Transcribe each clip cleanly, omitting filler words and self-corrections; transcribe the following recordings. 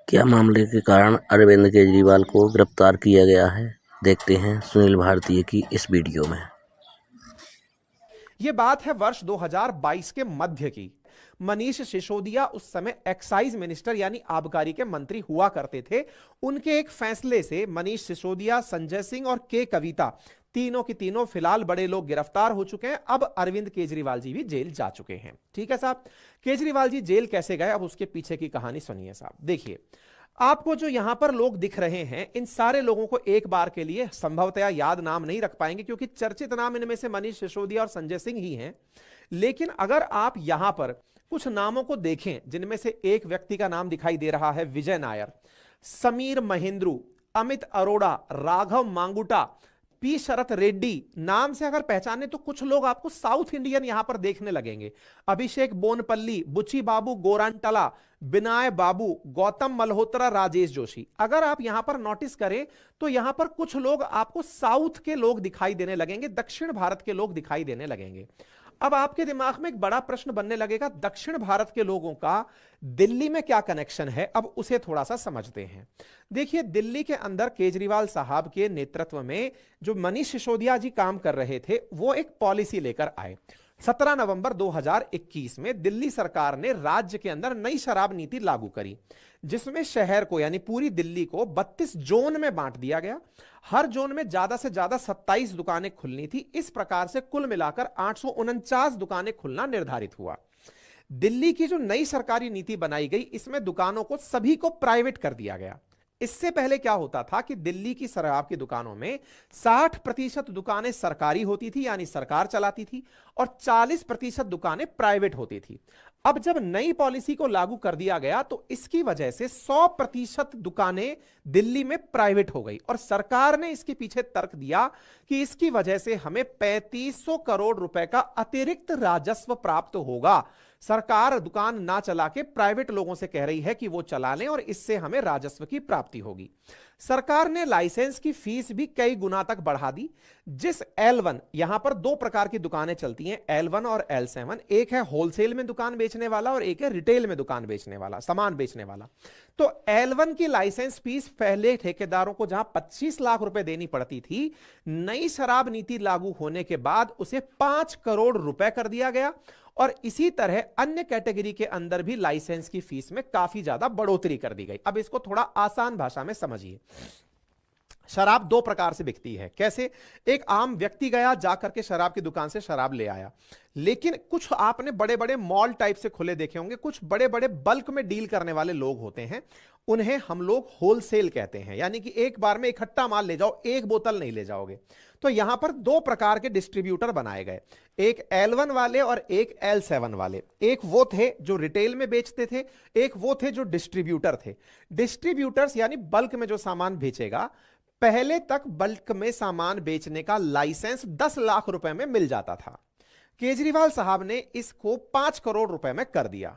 क्या मामले के कारण अरविंद केजरीवाल को गिरफ्तार किया गया है, देखते हैं सुनील भारतीय की इस वीडियो में। यह बात है वर्ष 2022 के मध्य की। मनीष सिसोदिया उस समय एक्साइज मिनिस्टर यानी आबकारी के मंत्री हुआ करते थे। उनके एक फैसले से मनीष सिसोदिया, संजय सिंह और के कविता तीनों की तीनों फिलहाल बड़े लोग गिरफ्तार हो चुके हैं। अब अरविंद केजरीवाल जी भी जेल जा चुके हैं। ठीक है साहब, केजरीवाल जी जेल कैसे गए, अब उसके पीछे की कहानी सुनिए साहब। देखिए, आपको जो यहां पर लोग दिख रहे हैं, इन सारे लोगों को एक बार के लिए संभवतया याद नाम नहीं रख पाएंगे, क्योंकि चर्चित नाम इनमें से मनीष सिसोदिया और संजय सिंह ही हैं। लेकिन अगर आप यहां पर कुछ नामों को देखें, जिनमें से एक व्यक्ति का नाम दिखाई दे रहा है विजय नायर, समीर महेंद्रू, अमित अरोड़ा, राघव मांगुटा, पी शरत रेड्डी, नाम से अगर पहचाने तो कुछ लोग आपको साउथ इंडियन यहां पर देखने लगेंगे। अभिषेक बोनपल्ली, बुची बाबू गोरांटला, बिनाय बाबू, गौतम मल्होत्रा, राजेश जोशी। अगर आप यहां पर नोटिस करें तो यहां पर कुछ लोग आपको साउथ के लोग दिखाई देने लगेंगे, दक्षिण भारत के लोग दिखाई देने लगेंगे। अब आपके दिमाग में एक बड़ा प्रश्न बनने लगेगा, दक्षिण भारत के लोगों का दिल्ली में क्या कनेक्शन है। अब उसे थोड़ा सा समझते हैं। देखिए, दिल्ली के अंदर केजरीवाल साहब के नेतृत्व में जो मनीष सिसोदिया जी काम कर रहे थे, वो एक पॉलिसी लेकर आए। 17 नवंबर 2021 में दिल्ली सरकार ने राज्य के अंदर नई शराब नीति लागू करी, जिसमें शहर को यानी पूरी दिल्ली को 32 जोन में बांट दिया गया। हर जोन में ज्यादा से ज्यादा 27 दुकानें खुलनी थी। इस प्रकार से कुल मिलाकर 849 दुकानें खुलना निर्धारित हुआ। दिल्ली की जो नई सरकारी नीति बनाई गई, इसमें दुकानों को सभी को प्राइवेट कर दिया गया। इससे पहले क्या होता था कि दिल्ली की शराब की दुकानों में 60% दुकानें सरकारी होती थी, यानी सरकार चलाती थी, और 40% दुकानें प्राइवेट होती थी। अब जब नई पॉलिसी को लागू कर दिया गया तो इसकी वजह से 100% दुकानें दिल्ली में प्राइवेट हो गई, और सरकार ने इसके पीछे तर्क दिया कि इसकी वजह से हमें 3500 करोड़ रुपए का अतिरिक्त राजस्व प्राप्त होगा। सरकार दुकान ना चला के प्राइवेट लोगों से कह रही है कि वो चला लें, और इससे हमें राजस्व की प्राप्ति होगी। सरकार ने लाइसेंस की फीस भी कई गुना तक बढ़ा दी। जिस L1, यहां पर दो प्रकार की दुकानें चलती हैं, L1 और L7। एक है होलसेल में दुकान बेचने वाला और एक है रिटेल में दुकान बेचने वाला, सामान बेचने वाला। तो L1 की लाइसेंस फीस पहले ठेकेदारों को जहां 25 लाख रुपए देनी पड़ती थी, नई शराब नीति लागू होने के बाद उसे 5 करोड़ रुपए कर दिया गया। और इसी तरह अन्य कैटेगरी के अंदर भी लाइसेंस की फीस में काफी ज्यादा बढ़ोतरी कर दी गई। अब इसको थोड़ा आसान भाषा में समझिए। शराब दो प्रकार से बिकती है। कैसे? एक आम व्यक्ति गया, जाकर के शराब की दुकान से शराब ले आया। लेकिन कुछ आपने बड़े बड़े मॉल टाइप से खुले देखे होंगे, कुछ बड़े बड़े बल्क में डील करने वाले लोग होते हैं, उन्हें हम लोग होलसेल कहते हैं। यानी कि एक बार में इकट्ठा माल ले जाओ, एक बोतल नहीं ले जाओगे। तो यहां पर दो प्रकार के डिस्ट्रीब्यूटर बनाए गए, एक L1 वाले और एक L7 वाले। एक वो थे जो रिटेल में बेचते थे, एक वो थे जो डिस्ट्रीब्यूटर थे। डिस्ट्रीब्यूटर्स यानी बल्क में जो सामान बेचेगा, पहले तक बल्क में सामान बेचने का लाइसेंस 10 लाख रुपए में मिल जाता था। केजरीवाल साहब ने इसको 5 करोड़ रुपए में कर दिया।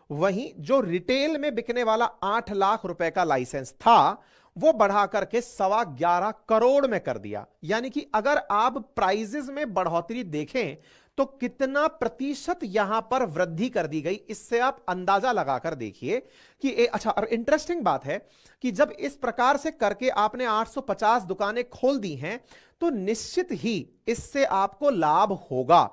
वहीं जो रिटेल में बिकने वाला 8 लाख रुपए का लाइसेंस था, वो बढ़ा करके 11.25 करोड़ में कर दिया। यानी कि अगर आप प्राइजेस में बढ़ोतरी देखें तो कितना प्रतिशत यहां पर वृद्धि कर दी गई, इससे आप अंदाजा लगाकर देखिए कि अच्छा, और इंटरेस्टिंग बात है कि जब इस प्रकार से करके आपने 850 दुकानें खोल दी हैं, तो निश्चित ही इससे आपको लाभ होगा।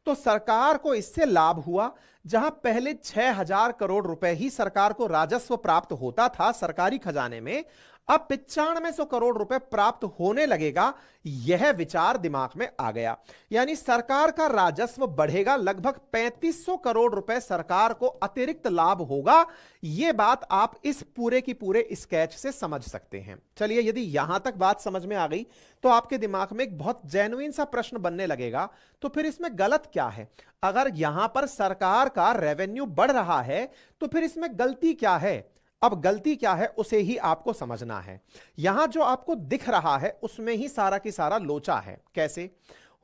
तो सरकार को इससे लाभ हुआ। जहां पहले 6000 करोड़ रुपए ही सरकार को राजस्व प्राप्त होता था सरकारी खजाने में, अब 9500 करोड़ रुपए प्राप्त होने लगेगा। यह विचार दिमाग में आ गया, यानी सरकार का राजस्व बढ़ेगा, लगभग 3500 करोड़ रुपए सरकार को अतिरिक्त लाभ होगा। यह बात आप इस पूरे की पूरे स्केच से समझ सकते हैं। चलिए, यदि यहां तक बात समझ में आ गई तो आपके दिमाग में एक बहुत जेन्युइन सा प्रश्न बनने लगेगा, तो फिर इसमें गलत क्या है? अगर यहां पर सरकार का रेवेन्यू बढ़ रहा है तो फिर इसमें गलती क्या है? अब गलती क्या है उसे ही आपको समझना है। यहां जो आपको दिख रहा है उसमें ही सारा की सारा लोचा है। कैसे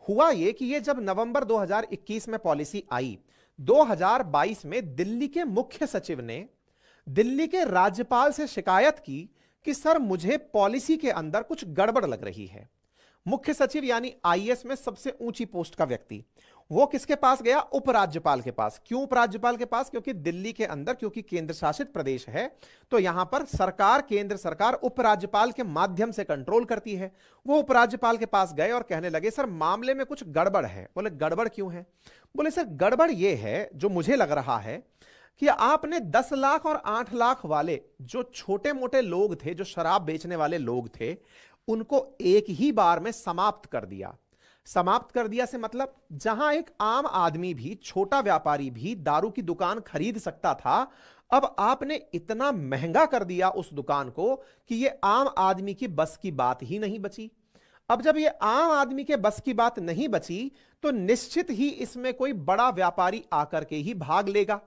हुआ यह कि ये जब नवंबर 2021 में पॉलिसी आई, 2022 में दिल्ली के मुख्य सचिव ने दिल्ली के राज्यपाल से शिकायत की कि सर, मुझे पॉलिसी के अंदर कुछ गड़बड़ लग रही है। मुख्य सचिव यानी आईएएस में सबसे ऊंची पोस्ट का व्यक्ति, वो किसके पास गया? उपराज्यपाल के पास। क्यों उपराज्यपाल के पास? क्योंकि दिल्ली के अंदर, क्योंकि केंद्र शासित प्रदेश है, तो यहां पर सरकार, केंद्र सरकार उपराज्यपाल के माध्यम से कंट्रोल करती है। वो उपराज्यपाल के पास गए और कहने लगे सर मामले में कुछ गड़बड़ है। बोले गड़बड़ क्यों है? बोले सर गड़बड़ ये है, जो मुझे लग रहा है कि आपने 10 लाख और 8 लाख वाले जो छोटे मोटे लोग थे, जो शराब बेचने वाले लोग थे, उनको एक ही बार में समाप्त कर दिया। समाप्त कर दिया से मतलब जहां एक आम आदमी भी, छोटा व्यापारी भी दारू की दुकान खरीद सकता था, अब आपने इतना महंगा कर दिया उस दुकान को कि यह आम आदमी की बस की बात ही नहीं बची। अब जब ये आम आदमी के बस की बात नहीं बची, तो निश्चित ही इसमें कोई बड़ा व्यापारी आकर के ही भाग लेगा,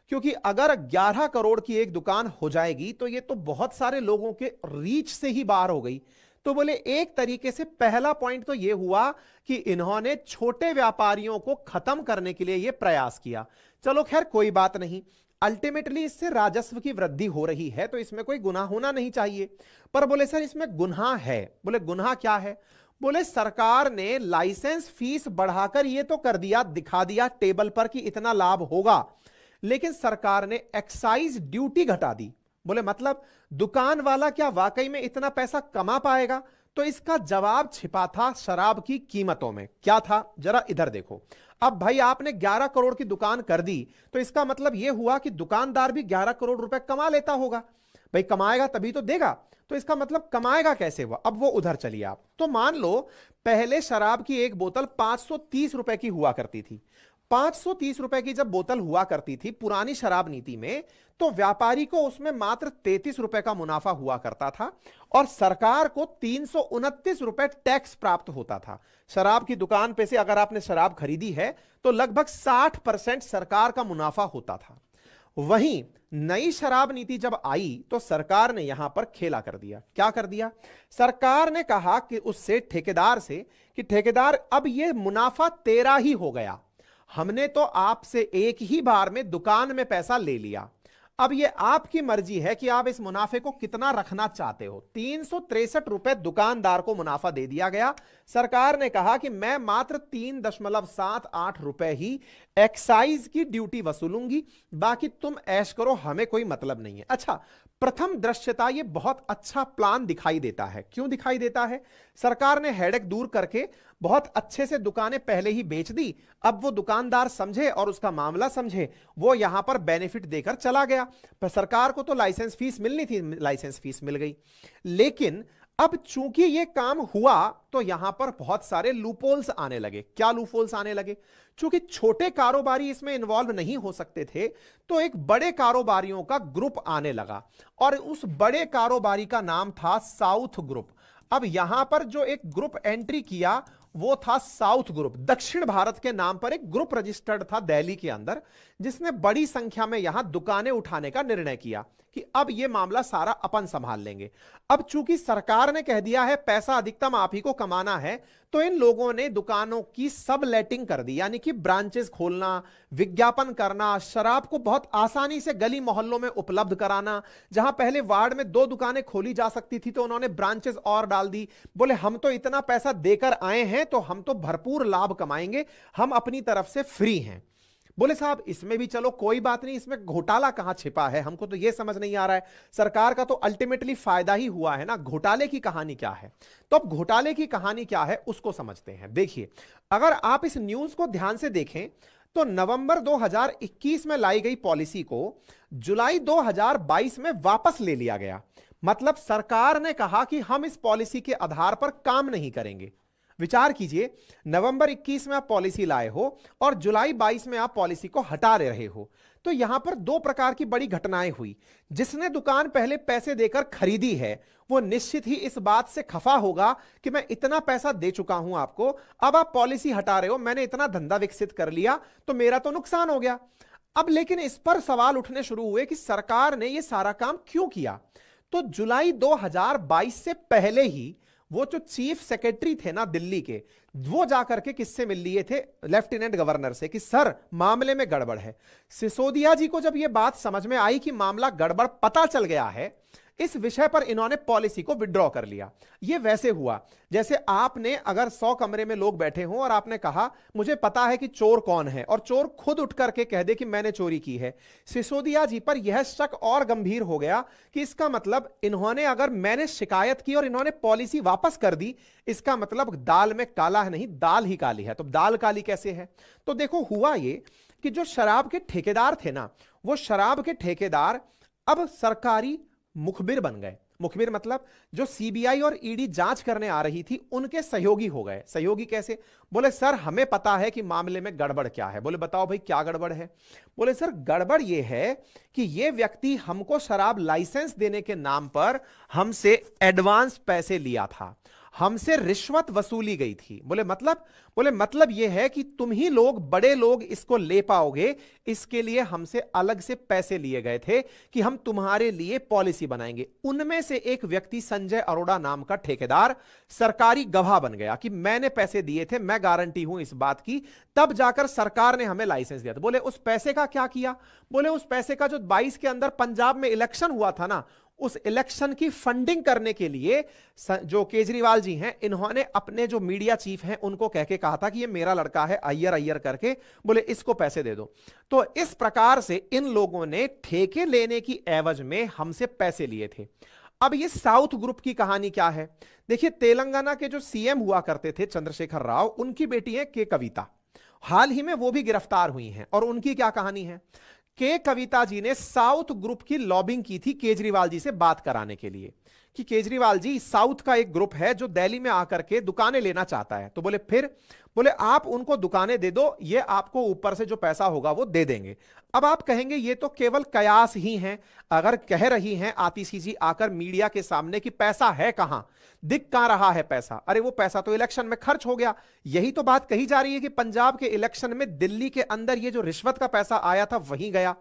क्योंकि अगर 11 करोड़ की एक दुकान हो जाएगी तो ये तो बहुत सारे लोगों के रीच से ही बाहर हो गई। तो बोले एक तरीके से पहला पॉइंट तो ये हुआ कि इन्होंने छोटे व्यापारियों को खत्म करने के लिए ये प्रयास किया। चलो खैर कोई बात नहीं, अल्टीमेटली इससे राजस्व की वृद्धि हो रही है, तो इसमें कोई गुनाह होना नहीं चाहिए। पर बोले सर इसमें गुनाह है। बोले गुनाह क्या है? बोले सरकार ने लाइसेंस फीस बढ़ाकर ये तो कर दिया, दिखा दिया टेबल पर कि इतना लाभ होगा, लेकिन सरकार ने एक्साइज ड्यूटी घटा दी। बोले मतलब दुकान वाला क्या वाकई में इतना पैसा कमा पाएगा? तो इसका जवाब छिपा था शराब की कीमतों में। क्या था? जरा इधर देखो। अब भाई आपने 11 करोड़ की दुकान कर दी, तो इसका मतलब यह हुआ कि दुकानदार भी 11 करोड़ रुपए कमा लेता होगा। भाई कमाएगा तभी तो देगा, तो इसका मतलब कमाएगा कैसे हुआ? अब वो उधर चलिए आप। तो मान लो पहले शराब की एक बोतल 530 रुपए की हुआ करती थी। 530 रुपए की जब बोतल हुआ करती थी पुरानी शराब नीति में, तो व्यापारी को उसमें मात्र 33 रुपए का मुनाफा हुआ करता था और सरकार को 329 रुपए टैक्स प्राप्त होता था। शराब की दुकान पे से अगर आपने शराब खरीदी है तो लगभग 60% सरकार का मुनाफा होता था। वहीं नई शराब नीति जब आई तो सरकार ने यहां पर खेला कर दिया। क्या कर दिया? सरकार ने कहा कि उससे ठेकेदार से कि ठेकेदार अब यह मुनाफा तेरा ही हो गया, हमने तो आपसे एक ही बार में दुकान में पैसा ले लिया, अब यह आपकी मर्जी है कि आप इस मुनाफे को कितना रखना चाहते हो। 363 रुपए दुकानदार को मुनाफा दे दिया गया। सरकार ने कहा कि मैं मात्र 3.78 रुपए ही एक्साइज की ड्यूटी वसूलूंगी, बाकी तुम ऐश करो, हमें कोई मतलब नहीं है। अच्छा, प्रथम दृश्यता ये बहुत अच्छा प्लान दिखाई देता है। क्यों दिखाई देता है? सरकार ने हेडेक दूर करके बहुत अच्छे से दुकानें पहले ही बेच दी। अब वो दुकानदार समझे और उसका मामला समझे, वो यहां पर बेनिफिट देकर चला गया। पर सरकार को तो लाइसेंस फीस मिलनी थी, लाइसेंस फीस मिल गई। लेकिन अब चूंकि ये काम हुआ तो यहां पर बहुत सारे लूपहोल्स आने लगे। क्या लूपहोल्स आने लगे? चूंकि छोटे कारोबारी इसमें इन्वॉल्व नहीं हो सकते थे, तो एक बड़े कारोबारियों का ग्रुप आने लगा और उस बड़े कारोबारी का नाम था साउथ ग्रुप। अब यहां पर जो एक ग्रुप एंट्री किया वो था साउथ ग्रुप। दक्षिण भारत के नाम पर एक ग्रुप रजिस्टर्ड था दिल्ली के अंदर, जिसने बड़ी संख्या में यहां दुकानें उठाने का निर्णय किया कि अब यह मामला सारा अपन संभाल लेंगे। अब चूंकि सरकार ने कह दिया है पैसा अधिकतम आप ही को कमाना है, तो इन लोगों ने दुकानों की सब लेटिंग कर दी, यानी कि ब्रांचेस खोलना, विज्ञापन करना, शराब को बहुत आसानी से गली मोहल्लों में उपलब्ध कराना। जहां पहले वार्ड में 2 दुकानें खोली जा सकती थी तो उन्होंने ब्रांचेस और डाल दी। बोले हम तो इतना पैसा देकर आए हैं तो हम तो भरपूर लाभ कमाएंगे, हम अपनी तरफ से फ्री हैं। बोले साहब इसमें भी चलो कोई बात नहीं, इसमें घोटाला कहां छिपा है, हमको तो यह समझ नहीं आ रहा है। सरकार का तो अल्टीमेटली फायदा ही हुआ है ना, घोटाले की कहानी क्या है? तो अब घोटाले की कहानी क्या है उसको समझते हैं। देखिए, अगर आप इस न्यूज को ध्यान से देखें तो नवंबर 2021 में लाई गई पॉलिसी को जुलाई 2022 में वापस ले लिया गया। मतलब सरकार ने कहा कि हम इस पॉलिसी के आधार पर काम नहीं करेंगे। विचार कीजिए, नवंबर 21 में आप पॉलिसी लाए हो और जुलाई 22 में आप पॉलिसी को हटा रहे हो। तो यहां पर 2 प्रकार की बड़ी घटनाएं हुई। जिसने दुकान पहले पैसे देकर खरीदी है वो निश्चित ही इस बात से खफा होगा कि मैं इतना पैसा दे चुका हूं आपको, अब आप पॉलिसी हटा रहे हो, मैंने इतना धंधा विकसित कर लिया तो मेरा तो नुकसान हो गया। अब लेकिन इस पर सवाल उठने शुरू हुए कि सरकार ने यह सारा काम क्यों किया। तो जुलाई 2022 से पहले ही वो जो चीफ सेक्रेटरी थे ना दिल्ली के, वो जाकर के किससे मिल लिए थे? लेफ्टिनेंट गवर्नर से, कि सर मामले में गड़बड़ है। सिसोदिया जी को जब ये बात समझ में आई कि मामला गड़बड़ पता चल गया है, इस विषय पर इन्होंने पॉलिसी को विड्रॉ कर लिया। यह वैसे हुआ जैसे आपने अगर 100 कमरे में लोग बैठे हों और आपने कहा मुझे पता है कि चोर कौन है, और चोर खुद उठ करके कह दे कि मैंने चोरी की है। सिसोदिया जी पर यह शक और गंभीर हो गया कि इसका मतलब इन्होंने, अगर मैंने शिकायत की और इन्होंने पॉलिसी वापस कर दी, इसका मतलब दाल में काला है नहीं, दाल ही काली है। तो दाल काली कैसे है? तो देखो हुआ ये कि जो शराब के ठेकेदार थे ना, वो शराब के ठेकेदार अब सरकारी मुखबिर बन गए। मुखबिर मतलब जो सीबीआई और ईडी जांच करने आ रही थी उनके सहयोगी हो गए। सहयोगी कैसे? बोले सर हमें पता है कि मामले में गड़बड़ क्या है। बोले बताओ भाई क्या गड़बड़ है? बोले सर गड़बड़ यह है कि यह व्यक्ति हमको शराब लाइसेंस देने के नाम पर हमसे एडवांस पैसे लिया था, हमसे रिश्वत वसूली गई थी। बोले मतलब यह है कि तुम ही लोग, बड़े लोग इसको ले पाओगे, इसके लिए हमसे अलग से पैसे लिए गए थे कि हम तुम्हारे लिए पॉलिसी बनाएंगे। उनमें से एक व्यक्ति संजय अरोड़ा नाम का ठेकेदार सरकारी गवाह बन गया कि मैंने पैसे दिए थे, मैं गारंटी हूं इस बात की, तब जाकर सरकार ने हमें लाइसेंस दिया था। बोले उस पैसे का क्या किया? बोले उस पैसे का जो 22 के अंदर पंजाब में इलेक्शन हुआ था ना, उस इलेक्शन की फंडिंग करने के लिए जो केजरीवाल जी हैं, इन्होंने अपने जो मीडिया चीफ हैं उनको कह के कहा था कि ये मेरा लड़का है अय्यर अय्यर करके, बोले इसको पैसे दे दो। तो इस प्रकार से इन लोगों ने ठेके लेने की एवज में हमसे पैसे लिए थे। अब ये साउथ ग्रुप की कहानी क्या है? देखिए तेलंगाना के जो सीएम हुआ करते थे चंद्रशेखर राव, उनकी बेटी है के कविता, हाल ही में वो भी गिरफ्तार हुई हैं। और उनकी क्या कहानी है? के कविता जी ने साउथ ग्रुप की लॉबिंग की थी केजरीवाल जी से बात कराने के लिए कि केजरीवाल जी, साउथ का एक ग्रुप है जो दिल्ली में आकर के दुकानें लेना चाहता है। तो बोले फिर? बोले आप उनको दुकानें दे दो, ये आपको ऊपर से जो पैसा होगा वो दे देंगे। अब आप कहेंगे ये तो केवल कयास ही हैं। अगर कह रही हैं आतिशी जी आकर मीडिया के सामने कि पैसा है कहां, दिख कहां रहा है पैसा, अरे वो पैसा तो इलेक्शन में खर्च हो गया। यही तो बात कही जा रही है कि पंजाब के इलेक्शन में दिल्ली के अंदर ये जो रिश्वत का पैसा आया था वहीं गया।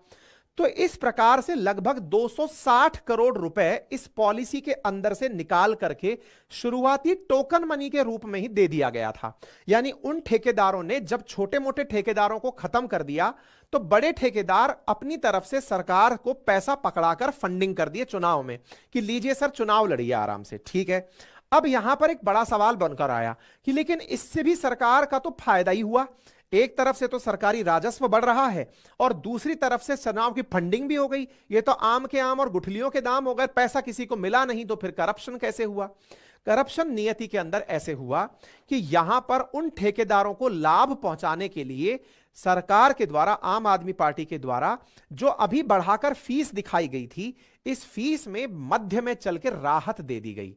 तो इस प्रकार से लगभग 260 करोड़ रुपए इस पॉलिसी के अंदर से निकाल करके शुरुआती टोकन मनी के रूप में ही दे दिया गया था। यानी उन ठेकेदारों ने जब छोटे मोटे ठेकेदारों को खत्म कर दिया, तो बड़े ठेकेदार अपनी तरफ से सरकार को पैसा पकड़ाकर फंडिंग कर दिए चुनाव में कि लीजिए सर चुनाव लड़िए आराम से। ठीक है, अब यहां पर एक बड़ा सवाल बनकर आया कि लेकिन इससे भी सरकार का तो फायदा ही हुआ। एक तरफ से तो सरकारी राजस्व बढ़ रहा है और दूसरी तरफ से चुनाव की फंडिंग भी हो गई। ये तो आम के आम और गुठलियों के दाम हो गए, पैसा किसी को मिला नहीं, तो फिर करप्शन कैसे हुआ? करप्शन नियति के अंदर ऐसे हुआ कि यहां पर उन ठेकेदारों को लाभ पहुंचाने के लिए सरकार के द्वारा, आम आदमी पार्टी के द्वारा जो अभी बढ़ाकर फीस दिखाई गई थी, इस फीस में मध्य में चल के राहत दे दी गई।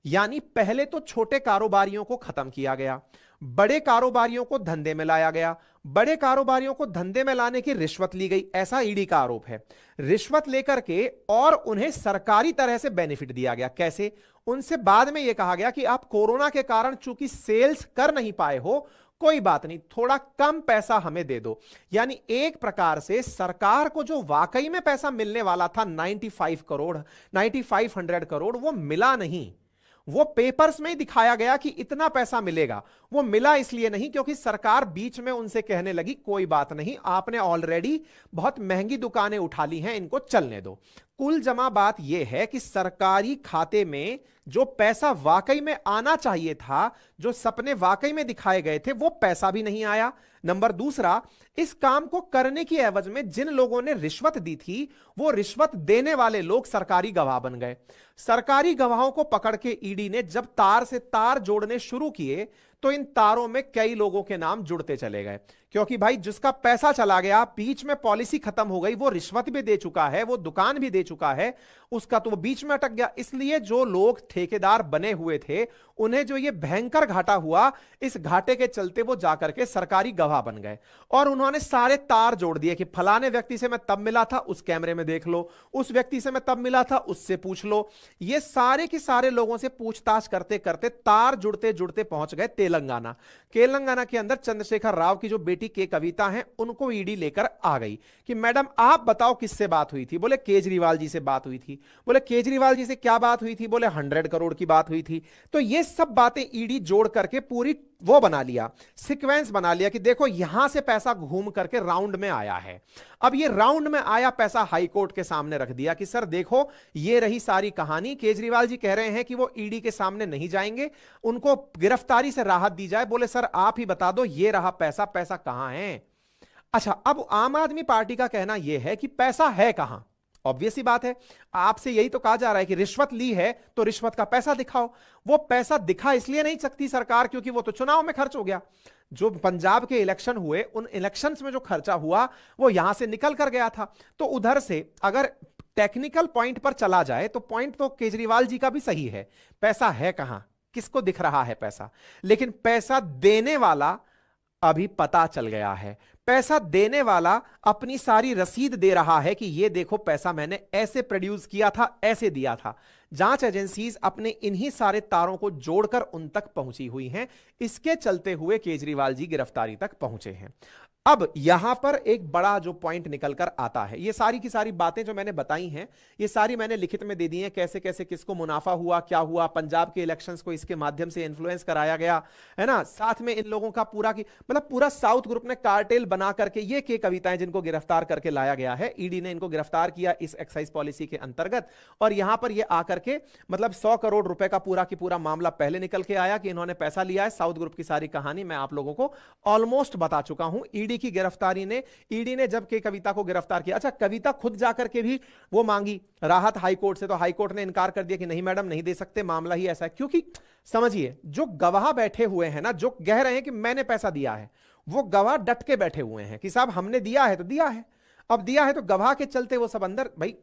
यानी पहले तो छोटे कारोबारियों को खत्म किया गया, बड़े कारोबारियों को धंधे में लाया गया, बड़े कारोबारियों को धंधे में लाने की रिश्वत ली गई, ऐसा ईडी का आरोप है। रिश्वत लेकर के और उन्हें सरकारी तरह से बेनिफिट दिया गया। कैसे? उनसे बाद में यह कहा गया कि आप कोरोना के कारण चूंकि सेल्स कर नहीं पाए हो, कोई बात नहीं, थोड़ा कम पैसा हमें दे दो। यानी एक प्रकार से सरकार को जो वाकई में पैसा मिलने वाला था 9500 करोड़, वो मिला नहीं। वो पेपर्स में ही दिखाया गया कि इतना पैसा मिलेगा, वो मिला इसलिए नहीं क्योंकि सरकार बीच में उनसे कहने लगी कोई बात नहीं, आपने ऑलरेडी बहुत महंगी दुकानें उठा ली हैं, इनको चलने दो। कुल जमा बात यह है कि सरकारी खाते में जो पैसा वाकई में आना चाहिए था, जो सपने वाकई में दिखाए गए थे, वो पैसा भी नहीं आया। नंबर दूसरा, इस काम को करने की एवज में जिन लोगों ने रिश्वत दी थी, वो रिश्वत देने वाले लोग सरकारी गवाह बन गए। सरकारी गवाहों को पकड़ के ईडी ने जब तार से तार जोड़ने शुरू किए, तो इन तारों में कई लोगों के नाम जुड़ते चले गए। क्योंकि भाई जिसका पैसा चला गया, बीच में पॉलिसी खत्म हो गई, वो रिश्वत भी दे चुका है, वो दुकान भी दे चुका है, उसका तो वो बीच में अटक गया। इसलिए जो लोग ठेकेदार बने हुए थे, उन्हें जो ये भयंकर घाटा हुआ, इस घाटे के चलते वो जाकर के सरकारी गवाह बन गए और उन्होंने सारे तार जोड़ दिए कि फलाने व्यक्ति से मैं तब मिला था, उस कैमरे में देख लो, उस व्यक्ति से मैं तब मिला था, उससे पूछ लो। ये सारे के सारे लोगों से पूछताछ करते करते तार जुड़ते जुड़ते पहुंच गए तेलंगाना। तेलंगाना के अंदर चंद्रशेखर राव की जो बेटी के कविता हैं, उनको ईडी लेकर आ गई कि मैडम आप बताओ किससे बात हुई थी? बोले केजरीवाल जी से बात हुई थी। बोले केजरीवाल जी से क्या बात हुई थी? बोले 100 करोड़ की बात हुई थी। तो ये सब बातें ईडी जोड़ करके पूरी वो बना लिया, सीक्वेंस बना लिया कि देखो यहां से पैसा घूम करके राउंड में आया है। अब ये राउंड में आया पैसा हाई कोर्ट के सामने रख दिया कि सर देखो ये रही सारी कहानी। केजरीवाल जी कह रहे हैं कि वो ईडी के सामने नहीं जाएंगे, उनको गिरफ्तारी से राहत दी जाए। बोले सर आप ही बता दो ये रहा पैसा, पैसा कहां है। अच्छा, अब आम आदमी पार्टी का कहना यह है कि पैसा है कहां। ऑब्वियस सी बात है, आपसे यही तो कहा जा रहा है कि रिश्वत ली है तो रिश्वत का पैसा दिखाओ। वो पैसा दिखा इसलिए नहीं सकती सरकार क्योंकि वो तो चुनाव में खर्च हो गया। जो पंजाब के इलेक्शन हुए उन इलेक्शंस में जो खर्चा हुआ वो यहां से निकल कर गया था। तो उधर से अगर टेक्निकल पॉइंट पर चला जाए तो पॉइंट तो केजरीवाल जी का भी सही है, पैसा है कहां, किसको दिख रहा है पैसा। लेकिन पैसा देने वाला अभी पता चल गया है। पैसा देने वाला अपनी सारी रसीद दे रहा है कि ये देखो पैसा मैंने ऐसे प्रोड्यूस किया था, ऐसे दिया था। जांच एजेंसीज अपने इन्हीं सारे तारों को जोड़कर उन तक पहुंची हुई हैं। इसके चलते हुए केजरीवाल जी गिरफ्तारी तक पहुंचे हैं। अब यहां पर एक बड़ा जो पॉइंट निकल कर आता है, ये सारी की सारी बातें जो मैंने बताई हैं ये सारी मैंने लिखित में दे दी हैं, कैसे कैसे किसको मुनाफा हुआ, क्या हुआ, पंजाब के इलेक्शंस को इसके माध्यम से इन्फ्लुएंस कराया गया है ना। साथ में इन लोगों का पूरा की मतलब पूरा साउथ ग्रुप ने कार्टेल बना करके ये के कविताएं जिनको गिरफ्तार करके लाया गया है, ईडी ने इनको गिरफ्तार किया इस एक्साइज पॉलिसी के अंतर्गत। और यहां पर ये आकर के मतलब 100 करोड़ रुपए का पूरा की पूरा मामला पहले निकल के आया कि इन्होंने पैसा लिया है। साउथ ग्रुप की सारी कहानी मैं आप लोगों को ऑलमोस्ट बता चुका हूं। ईडी की गिरफ्तारी ने, ईडी ने जब के कविता को गिरफ्तार किया, अच्छा कविता खुद जाकर के भी वो मांगी राहत हाईकोर्ट से, तो हाईकोर्ट ने इनकार कर दिया कि नहीं मैडम नहीं दे सकते, मामला ही ऐसा है। क्योंकि समझिए जो गवाह बैठे हुए हैं ना, जो कह रहे हैं कि मैंने पैसा दिया है, वो गवाह डट के बैठे हुए हैं कि साहब हमने दिया है तो दिया है। अब दिया है तो गवाह के चलते वो सब अंदर, भाई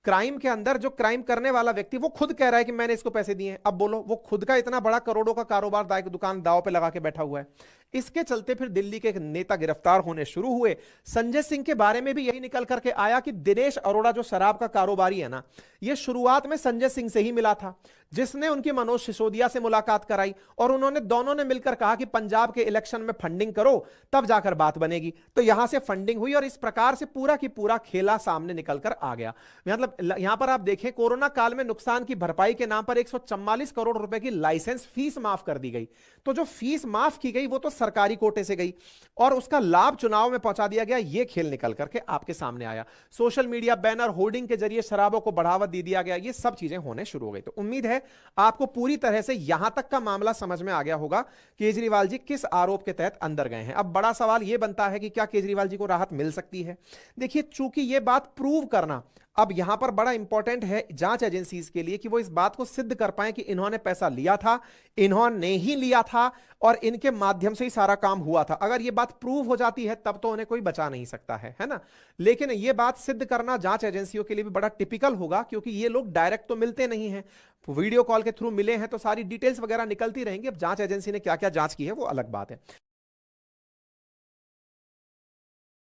क्राइम के अंदर जो क्राइम करने वाला व्यक्ति वो खुद कह रहा है कि मैंने इसको पैसे दिए हैं। अब बोलो वो खुद का इतना बड़ा करोड़ों का कारोबार दुकान दांव पे लगा के बैठा हुआ है। इसके चलते फिर दिल्ली के एक नेता गिरफ्तार होने शुरू हुए। संजय सिंह के बारे में भी यही निकल करके आया कि दिनेश अरोड़ा जो शराब का कारोबारी है ना, ये शुरुआत में संजय सिंह से ही मिला था, जिसने उनकी मनोज सिसोदिया से मुलाकात कराई और उन्होंने दोनों ने मिलकर कहा कि पंजाब के इलेक्शन में फंडिंग करो तब जाकर बात बनेगी। तो यहां से फंडिंग हुई और इस प्रकार से पूरा की पूरा खेला सामने निकलकर आ गया। मतलब यहां पर आप देखें कोरोना काल में नुकसान की भरपाई के नाम पर 144 करोड़ रुपए की लाइसेंस फीस माफ कर दी गई। तो जो फीस माफ की गई वो तो सरकारी कोटे से गई और उसका लाभ चुनाव में पहुंचा दिया गया। यह खेल निकल करके आपके सामने आया। सोशल मीडिया बैनर होर्डिंग के जरिए शराबों को बढ़ावा दे दिया गया। ये सब चीजें होने शुरू हो गई। तो उम्मीद है आपको पूरी तरह से यहां तक का मामला समझ में आ गया होगा केजरीवाल जी किस आरोप के तहत अंदर गए हैं। अब बड़ा सवाल यह बनता है कि क्या केजरीवाल जी को राहत मिल सकती है। देखिए चूंकि यह बात प्रूव करना अब यहां पर बड़ा इंपॉर्टेंट है जांच एजेंसीज के लिए कि वो इस बात को सिद्ध कर पाए कि इन्होंने पैसा लिया था, इन्होंने ही लिया था और इनके माध्यम से ही सारा काम हुआ था। अगर ये बात प्रूव हो जाती है तब तो उन्हें कोई बचा नहीं सकता है ना। लेकिन ये बात सिद्ध करना जांच एजेंसियों के लिए भी बड़ा टिपिकल होगा क्योंकि ये लोग डायरेक्ट तो मिलते नहीं हैं, वीडियो कॉल के थ्रू मिले हैं तो सारी डिटेल्स वगैरह निकलती रहेंगी। अब जांच एजेंसी ने क्या क्या जांच की है वो अलग बात है।